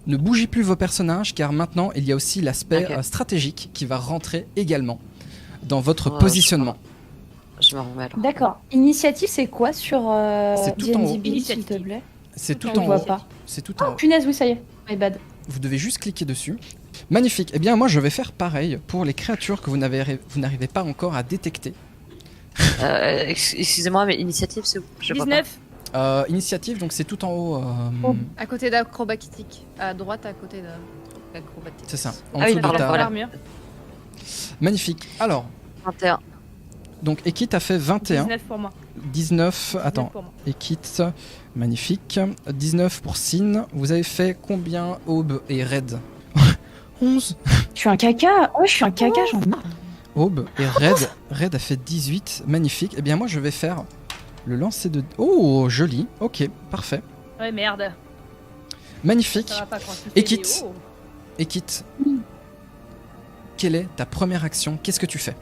Ne bougez plus vos personnages car maintenant il y a aussi l'aspect stratégique qui va rentrer également dans votre positionnement. Je me remets alors. D'accord. Initiative, c'est quoi sur C'est tout en haut. D&D Beyond, s'il te plaît? C'est tout Je en vois haut. pas. C'est tout en Oh, haut. punaise, oui, ça y est. My bad. Vous devez juste cliquer dessus. Magnifique. Eh bien, moi, je vais faire pareil pour les créatures que vous n'arrivez pas encore à détecter. Excusez-moi, mais initiative, c'est où? 19. Initiative, donc c'est tout en haut. À côté d'acrobatique. À droite, à côté d'acrobatique. C'est ça. En Ah oui, dessous de pardon, ta- voilà. l'armure. Magnifique. Alors, 21. donc Ekit a fait 21. 19 pour moi. 19. Attends. 19 pour moi. Ekit, magnifique. 19 pour Sin. Vous avez fait combien Aube et Red? 11. Je suis un caca. Ouais, je suis un caca, j'en ai marre. Aube et Red. Red a fait 18. Magnifique. Eh bien, moi, je vais faire le lancer de. Oh, joli. Ok, parfait. Ouais, merde. Magnifique. Ça va pas quand tu fais Ekit. des hauts. Ekit. Quelle est ta première action? Qu'est-ce que tu fais?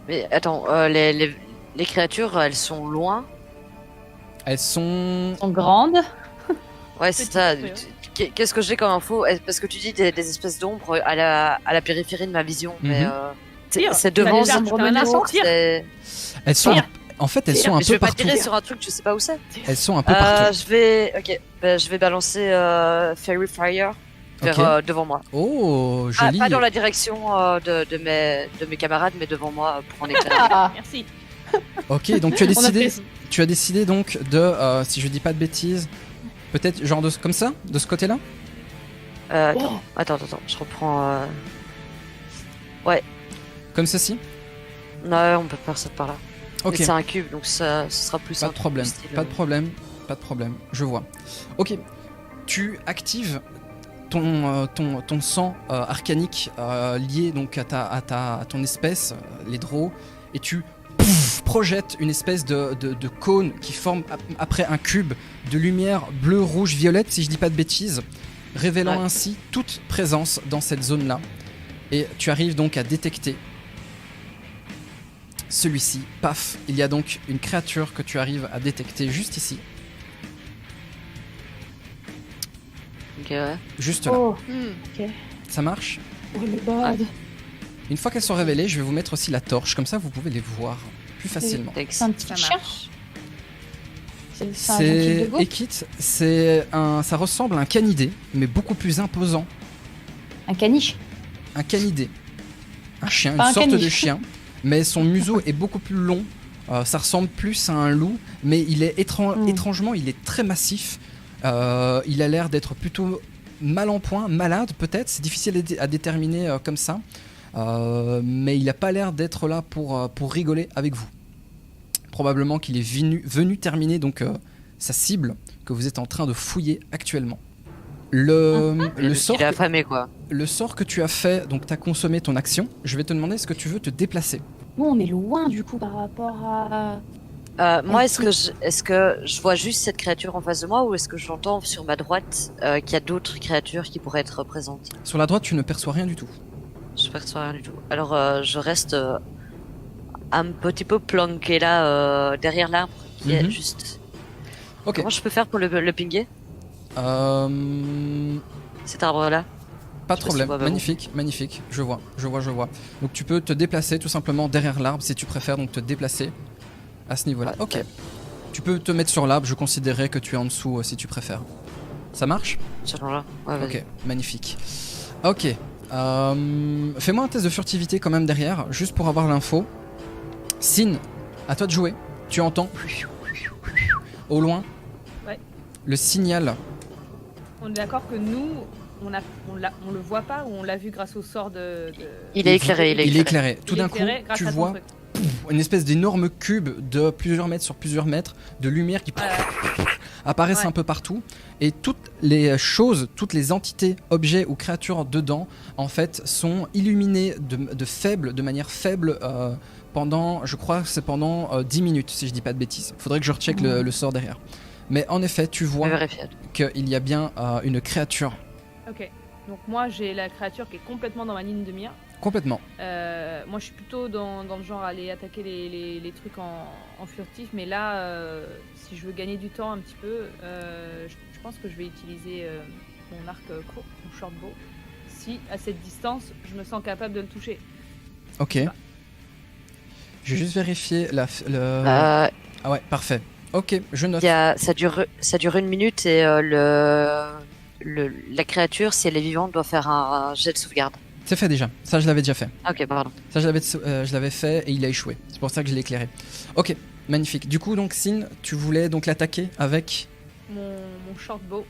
Mais attends, les créatures, elles sont loin. Elles sont. Elles sont grandes. Ouais, c'est Petites, ça. ouais. Qu'est-ce que j'ai comme info? Parce que tu dis des espèces d'ombres à la périphérie de ma vision. Mais Tire. c'est Tu vas devant déjà ça. rajouter un accent, tire. Elles sont. Tire. En fait, elles sont un Mais je peu vais pas partout. tirer sur un truc, je sais pas où c'est. Elles sont un peu partout. Je vais balancer Fairy Fire vers, Ok. devant moi. Oh, joli. Pas dans la direction de mes camarades, mais devant moi pour en éclairer. Ah, Merci. Ok, donc tu as on décidé. apprécie. Tu as décidé donc de, si je dis pas de bêtises, peut-être genre comme ça, de ce côté-là. Attends, je reprends. Comme ceci. Non, on peut faire ça par là. Ok. Mais c'est un cube, donc ça, ce sera plus Pas simple. de problème, plus stylé. pas de problème, pas de problème, je vois. Ok, tu actives ton sang arcanique lié donc à ton espèce, les draws, et tu projettes une espèce de cône qui forme après un cube de lumière bleu, rouge, violette, si je dis pas de bêtises, révélant Ouais. ainsi toute présence dans cette zone-là. Et tu arrives donc à détecter celui-ci. Paf, il y a donc une créature que tu arrives à détecter juste ici, Ok, ouais. juste là. Oh, Ça marche? oh le bad. Une fois qu'elles sont révélées, je vais vous mettre aussi la torche, comme ça vous pouvez les voir plus facilement. Thanks. C'est un petit Ça chien. marche. C'est un C'est type de go. Ekit, ça ressemble à un canidé, mais beaucoup plus imposant. Un caniche. Un canidé, un chien, Pas une un sorte de caniche. chien, mais son museau est beaucoup plus long. Ça ressemble plus à un loup, mais il est étrangement, il est très massif. Il a l'air d'être plutôt mal en point, malade peut-être. C'est difficile à déterminer comme ça, mais il n'a pas l'air d'être là pour rigoler avec vous. Probablement qu'il est venu terminer donc sa cible que vous êtes en train de fouiller actuellement. Le sort. Il est affamé, quoi. Le sort que tu as fait, donc tu as consommé ton action, je vais te demander est-ce que tu veux te déplacer. Nous, on est loin du coup par rapport à. Moi, est-ce que je vois juste cette créature en face de moi ou est-ce que j'entends sur ma droite qu'il y a d'autres créatures qui pourraient être présentes? Sur la droite, tu ne perçois rien du tout. Je perçois rien du tout. Alors, je reste un petit peu planqué là, derrière l'arbre qui est Mhm. juste. Ok. Comment je peux faire pour le pinguer, Euh, cet arbre-là? Pas de Je sais pas si problème. on va Magnifique, magnifique. Je vois. Donc tu peux te déplacer tout simplement derrière l'arbre si tu préfères, donc te déplacer à ce niveau-là. Ouais. Ok. Tu peux te mettre sur l'arbre, je considérerais que tu es en dessous si tu préfères. Ça marche? Ce genre-là. Ouais, vas-y. Ok, magnifique. Ok. Fais-moi un test de furtivité quand même derrière, juste pour avoir l'info. Sin, à toi de jouer. Tu entends au loin Ouais. le signal. On est d'accord que nous, on le voit pas ou on l'a vu grâce au sort de... Il est éclairé, il est Il est éclairé. éclairé. Tout Il est d'un coup, éclairé grâce tu à ton vois truc. une espèce d'énorme cube de plusieurs mètres sur plusieurs mètres de lumière qui apparaissent Ouais. un peu partout. Et toutes les choses, toutes les entités, objets ou créatures dedans, en fait, sont illuminées de manière faible pendant, je crois que c'est pendant 10 minutes, si je dis pas de bêtises. Faudrait que je recheck le sort derrière. Mais en effet, tu Je vois vais vérifier. qu'il y a bien une créature Ok. Donc moi, j'ai la créature qui est complètement dans ma ligne de mire. complètement. Moi, je suis plutôt dans le genre à aller attaquer les trucs en furtif. Mais là, si je veux gagner du temps un petit peu, je pense que je vais utiliser mon arc court, mon short bow, si à cette distance, je me sens capable de le toucher. Ok. Je vais juste vérifier Euh, Ah ouais, parfait. Ok, je note. ça dure 1 minute et la créature, si elle est vivante, doit faire un jet de sauvegarde. C'est fait déjà. Ça, je l'avais déjà fait. Ok, pardon. Ça, je l'avais fait et il a échoué. C'est pour ça que je l'ai éclairé. Ok, magnifique. Du coup, donc, Sin, tu voulais donc l'attaquer avec Mon short bow.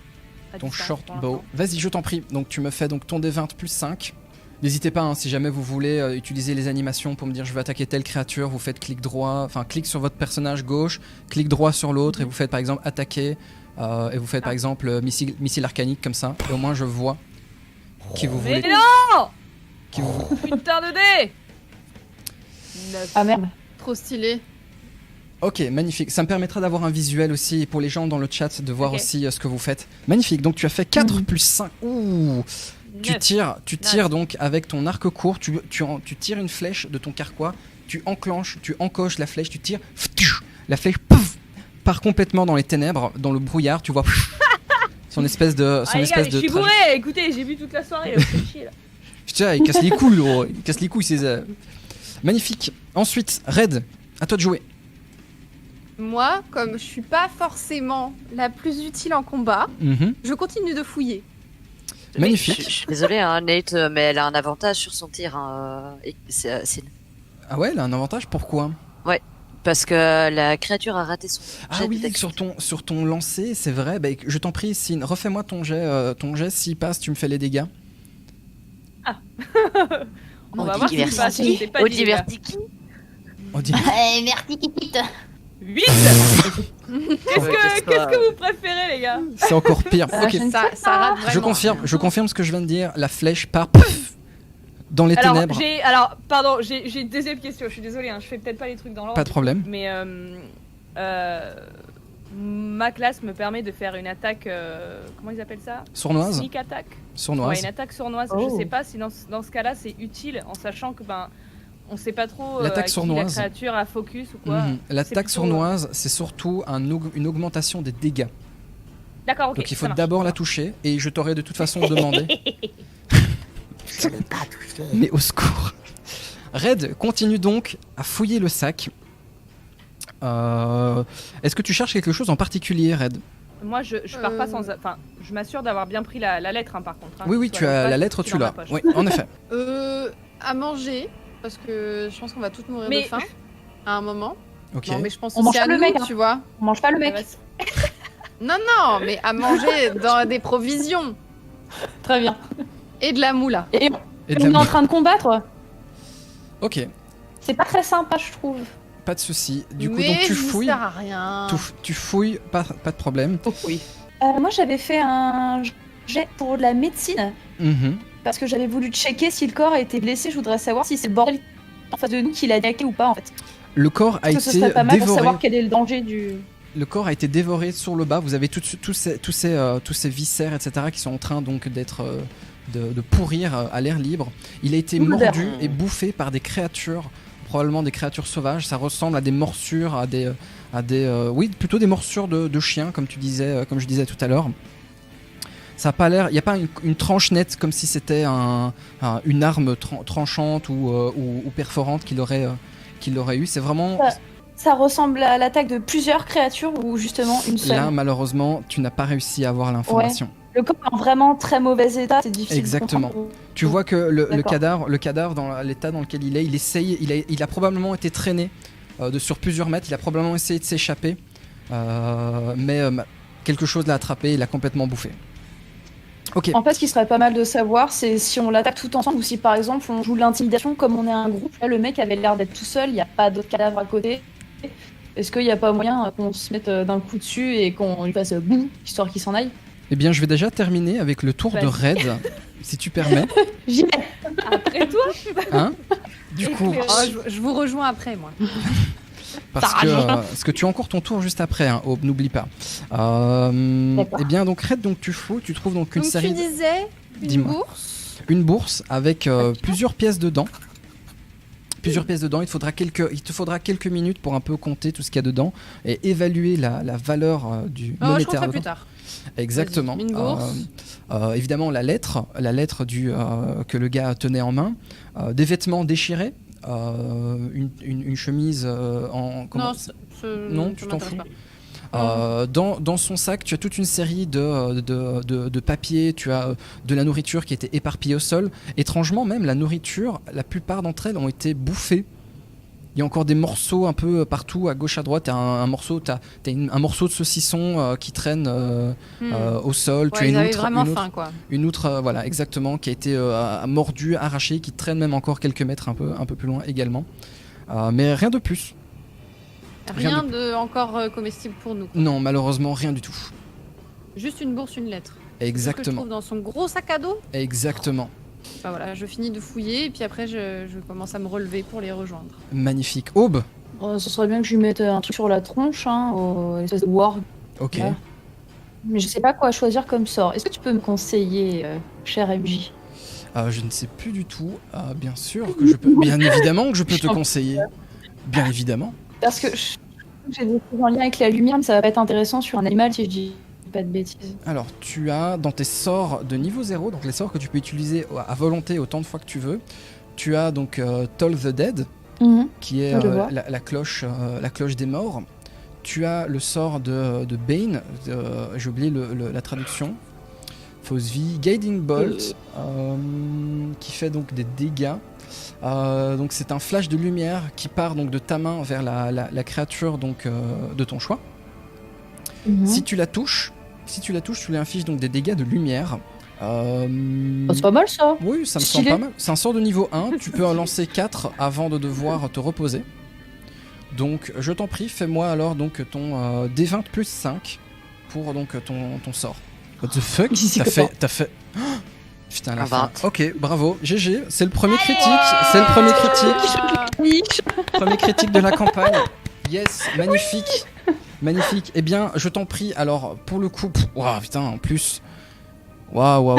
à ton distance, short pour bow. l'instant. Vas-y, je t'en prie. Donc, tu me fais donc ton D20 plus 5. N'hésitez pas, hein, si jamais vous voulez utiliser les animations pour me dire je veux attaquer telle créature, vous faites clic droit, enfin clic sur votre personnage gauche, clic droit sur l'autre et vous faites par exemple attaquer et vous faites par exemple missile arcanique comme ça. Et au moins je vois qui vous Mais voulez. non Qui vous... Putain de dé 9. Ah merde. Trop stylé. Ok, magnifique. Ça me permettra d'avoir un visuel aussi pour les gens dans le chat de voir Ok. aussi ce que vous faites. Magnifique. Donc tu as fait 4 plus 5. Ouh. Tu tires donc avec ton arc court, tu tires une flèche de ton carquois, tu encoches la flèche, tu tires, la flèche pouf, part complètement dans les ténèbres, dans le brouillard, tu vois son espèce de Ah les gars, mais je suis trajet. bourré, écoutez, j'ai bu toute la soirée, là, c'est chier là. Putain, il casse les couilles, gros. Il casse les couilles, c'est magnifique. Ensuite, Red, à toi de jouer. Moi, comme je suis pas forcément la plus utile en combat, Mhm. je continue de fouiller. Magnifique. Je suis désolée, hein, Nate, mais elle a un avantage sur son tir. Hein, c'est Ah ouais, elle a un avantage, pourquoi? parce que la créature a raté son Ah jet de oui, dextérité. sur ton lancer, c'est vrai. Bah, je t'en prie, Sin, refais-moi ton jet, s'il passe, tu me fais les dégâts. On Oh, va voir si diversité. c'est pas si c'est pas Au dit, les gars. divertique. On dit... Merci Kikit. 8 Qu'est-ce que vous préférez les gars? C'est encore pire. Ok. je ne Ça rate vraiment. Je confirme ce que je viens de dire. La flèche part pouf, dans les ténèbres. Pardon, j'ai une deuxième question, je suis désolée, hein, je fais peut-être pas les trucs dans l'ordre. Pas de problème. Mais ma classe me permet de faire une attaque, comment ils appellent ça? Sournoise. Sneak attack. Sournoise. Ouais, une attaque sournoise. Oh. Je sais pas si dans ce cas-là c'est utile, en sachant que on sait pas trop L'attaque à qui sournoise. la créature a focus ou quoi. Mhm. L'attaque plutôt, sournoise, c'est surtout une augmentation des dégâts. D'accord, ok. Donc il faut ça marche. d'abord la toucher et je t'aurais de toute façon demandé. Mais au secours. Red continue donc à fouiller le sac. Est-ce que tu cherches quelque chose en particulier, Red? Moi je pars pas sans. Enfin, je m'assure d'avoir bien pris la lettre par contre. hein, Oui, que oui, ce tu soit as pas la lettre, dans tu ma l'as. poche. Oui, en effet. À manger, parce que je pense qu'on va toutes mourir Mais- de faim à un moment. Ok. Non, mais je pense On que mange c'est à pas le nous, mec, hein. tu vois. On mange pas le Ça mec. va se- Non, non, mais à manger dans des provisions Très bien. et de la moula. Et Et de on est la... en train de combattre. Ok, C'est pas très sympa, je trouve. pas de souci. Du coup, mais donc tu je fouilles. sert à rien. Tu fouilles, pas de problème. Oui. Moi, j'avais fait un jet pour de la médecine Mhm. parce que j'avais voulu checker si le corps a été blessé. Je voudrais savoir si c'est le bordel en face de nous qui l'a attaqué ou pas, en fait. Le corps a Parce que ce été serait pas mal pour dévoré. savoir quel est le danger du. Le corps a été dévoré sur le bas. Vous avez tous ces viscères, etc., qui sont en train donc d'être de pourrir à l'air libre. Il a été Oula. mordu et bouffé par des créatures, probablement des créatures sauvages. Ça ressemble à des morsures, oui, plutôt des morsures de chiens, comme tu disais, comme je disais tout à l'heure. Ça a pas l'air, il n'y a pas une tranche nette comme si c'était une arme tranchante ou perforante qu'il aurait eu. C'est vraiment. Ça ressemble à l'attaque de plusieurs créatures ou justement une seule. Là, malheureusement, tu n'as pas réussi à avoir l'information. Le corps est en vraiment très mauvais état, c'est difficile. Exactement. De comprendre. Tu vois que le D'accord. cadavre dans l'état dans lequel il est, il a probablement été traîné sur plusieurs mètres, il a probablement essayé de s'échapper, mais quelque chose l'a attrapé, il l'a complètement bouffé. Ok, En fait, ce qui serait pas mal de savoir, c'est si on l'attaque tout ensemble ou si par exemple on joue l'intimidation comme on est un groupe. Là, le mec avait l'air d'être tout seul, il n'y a pas d'autres cadavres à côté. Est-ce qu'il n'y a pas moyen qu'on se mette d'un coup dessus et qu'on lui fasse boum, histoire qu'il s'en aille? eh bien je vais déjà terminer avec le tour de Vas-y. Red, si tu permets. J'y vais. Après toi, Hein du coup, Oh, je vous rejoins après, moi. parce que tu as encore ton tour juste après, hein, Aube, n'oublie pas. D'accord. Eh bien donc Red, donc tu trouves donc une Donc série tu disais une Dis-moi. bourse. une bourse avec plusieurs pièces dedans. plusieurs pièces dedans. Il te faudra quelques minutes pour un peu compter tout ce qu'il y a dedans et évaluer la valeur du Je monétaire compterai dedans. plus tard. Exactement. Vas-y, mine bourse. Évidemment la lettre que le gars tenait en main, des vêtements déchirés, une chemise en... Non, Non, tu t'en fous. Dans son sac, tu as toute une série de papiers, tu as de la nourriture qui était éparpillée au sol. Étrangement même, la nourriture, la plupart d'entre elles ont été bouffées. Il y a encore des morceaux un peu partout, à gauche, à droite. T'as un morceau de saucisson qui traîne au sol. Ouais, ils avaient vraiment faim, quoi. Une outre, voilà, exactement, qui a été mordue, arrachée, qui traîne même encore quelques mètres un peu plus loin également. Mais rien de plus. Rien de encore comestible pour nous. Non, malheureusement, rien du tout. Juste une bourse, une lettre. Ce que je Exactement. trouve dans son gros sac à dos. Exactement. Bah voilà, je finis de fouiller et puis après je commence à me relever pour les rejoindre. Magnifique. Aube. Ce serait bien que je lui mette un truc sur la tronche, espèce de warg. Ok. Ouais. Mais je sais pas quoi choisir comme sort. Est-ce que tu peux me conseiller, cher MJ? Je ne sais plus du tout. Bien sûr que je peux. Bien évidemment que je peux te conseiller. Bien évidemment. Parce que j'ai des choses en lien avec la lumière, mais ça va pas être intéressant sur un animal si je dis pas de bêtises. Alors, tu as dans tes sorts de niveau 0, donc les sorts que tu peux utiliser à volonté autant de fois que tu veux, tu as donc Toll the Dead, qui est Je vois. la cloche des morts. Tu as le sort de Bane, j'ai oublié la traduction. Fausse vie. Guiding Bolt, qui fait donc des dégâts. Donc c'est un flash de lumière qui part donc de ta main vers la créature donc de ton choix. Si tu la touches, tu lui infliges donc des dégâts de lumière. C'est pas mal ça. Oui, ça me Stylé. semble pas mal. C'est un sort de niveau 1, tu peux en lancer 4 avant de devoir te reposer. Donc je t'en prie, fais-moi alors donc ton D20 plus 5 pour donc ton sort. What the fuck? T'as fait... Oh, putain, la fin. Ok, bravo, GG, c'est le premier premier critique de la campagne. Yes, magnifique. Magnifique. Eh bien, je t'en prie, alors, pour le coup... Waouh, putain, en plus... Waouh.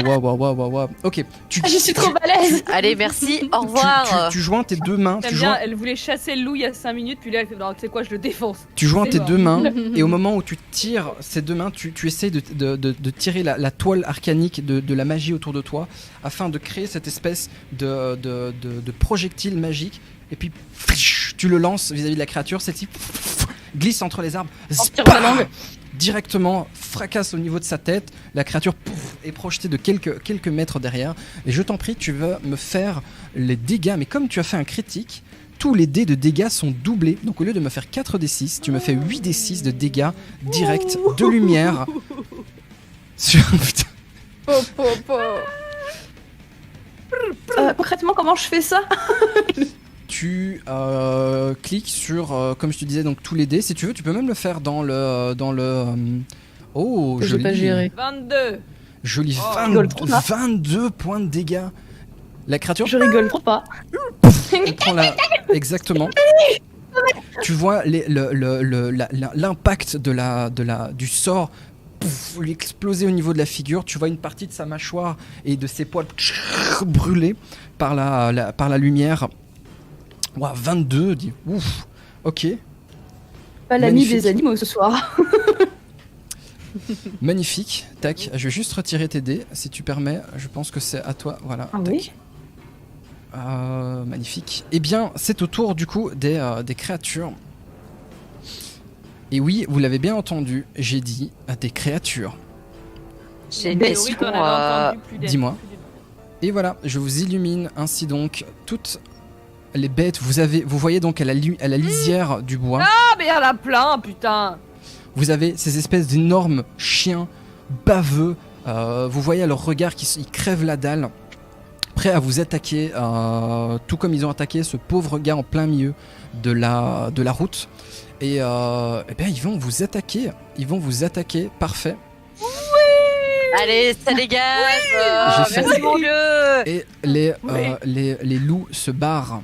Ok, Je suis trop balèze. Allez, merci, au revoir. tu joins tes deux mains. T'aimes bien, elle voulait chasser le loup il y a 5 minutes, puis là elle fait non, tu sais quoi, je le défonce. Tu joins tes C'est deux mort. mains, et au moment où tu tires ces deux mains, tu essaies de tirer la toile arcanique de la magie autour de toi, afin de créer cette espèce de projectile magique, et puis tu le lances vis-à-vis de la créature, celle-ci glisse entre les arbres, directement fracasse au niveau de sa tête, la créature est projetée de quelques mètres derrière, et je t'en prie, tu vas me faire les dégâts, mais comme tu as fait un critique, tous les dés de dégâts sont doublés, donc au lieu de me faire 4d6, tu me fais 8d6 de dégâts directs de lumière sur... Concrètement, comment je fais ça? Tu cliques sur, comme je te disais, donc tous les dés. Si tu veux, tu peux même le faire dans le oh, J'ai joli. pas géré. 22. Joli, Oh, 22 points de dégâts. La créature, Je rigole trop pas. elle prend la... Exactement. Tu vois l'impact du sort lui exploser au niveau de la figure. Tu vois une partie de sa mâchoire et de ses poils brûlés par la lumière. Ouah, 22, dis ouf. Ok. Pas l'ami Magnifique. des animaux ce soir. Magnifique. Tac, je vais juste retirer tes dés si tu permets. Je pense que c'est à toi. Voilà. Ah tac. oui. Magnifique. Eh bien, c'est au tour du coup des créatures. Et oui, vous l'avez bien entendu, j'ai dit des créatures. J'ai une Mais question. Oui, t'en avais entendu plus d'une. dis-moi. Et voilà, je vous illumine ainsi donc toutes les bêtes. Vous voyez donc à la lisière du bois, Ah, mais il y en a plein, putain. vous avez ces espèces d'énormes chiens baveux. Vous voyez à leur regard qu'ils crèvent la dalle, prêts à vous attaquer, tout comme ils ont attaqué ce pauvre gars en plein milieu de la route. Et eh bien, ils vont vous attaquer. Parfait. Allez, ça dégage. J'ai fait- Merci mon dieu. Et les loups se barrent.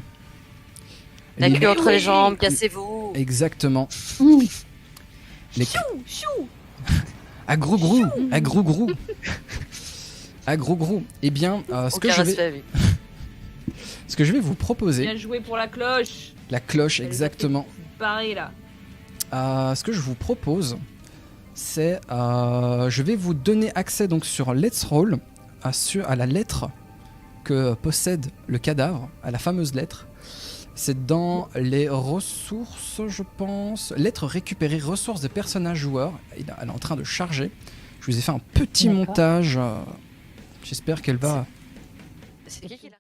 La Les- queue entre les jambes, cassez-vous. Exactement. Mmh. Les... À grou-grou. Eh bien, ce que Aucun je vais... respect, oui. Ce que je vais vous proposer, Bien joué pour la cloche. la cloche, exactement. Pareil là. Ce que je vous propose, c'est je vais vous donner accès donc sur Let's Roll à la lettre que possède le cadavre, à la fameuse lettre. C'est dans les ressources, je pense. Lettre récupérée, ressources des personnages joueurs. Elle est en train de charger. Je vous ai fait un petit D'accord. montage. J'espère qu'elle va... C'est qui l'a